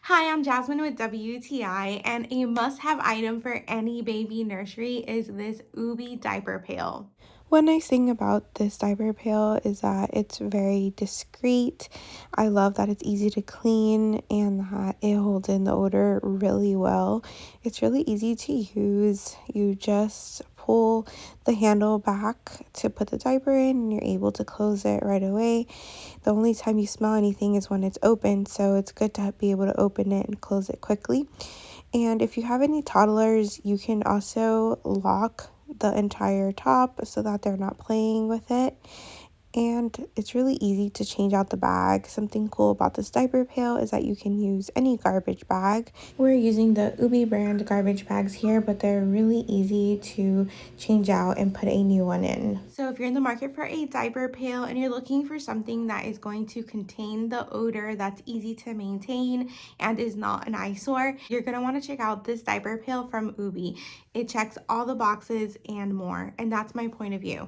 Hi, I'm Jasmine with WTI, and a must-have item for any baby nursery is this Ubbi diaper pail. One nice thing about this diaper pail is that it's very discreet. I love that it's easy to clean and that it holds in the odor really well. It's really easy to use. You just pull the handle back to put the diaper in and you're able to close it right away. The only time you smell anything is when it's open, so it's good to be able to open it and close it quickly. And if you have any toddlers, you can also lock the entire top so that they're not playing with it. And it's really easy to change out the bag. Something cool about this diaper pail is that you can use any garbage bag. We're using the Ubbi brand garbage bags here, but they're really easy to change out and put a new one in. So if you're in the market for a diaper pail and you're looking for something that is going to contain the odor that's easy to maintain and is not an eyesore, you're going to want to check out this diaper pail from Ubbi. It checks all the boxes and more, and that's my point of view.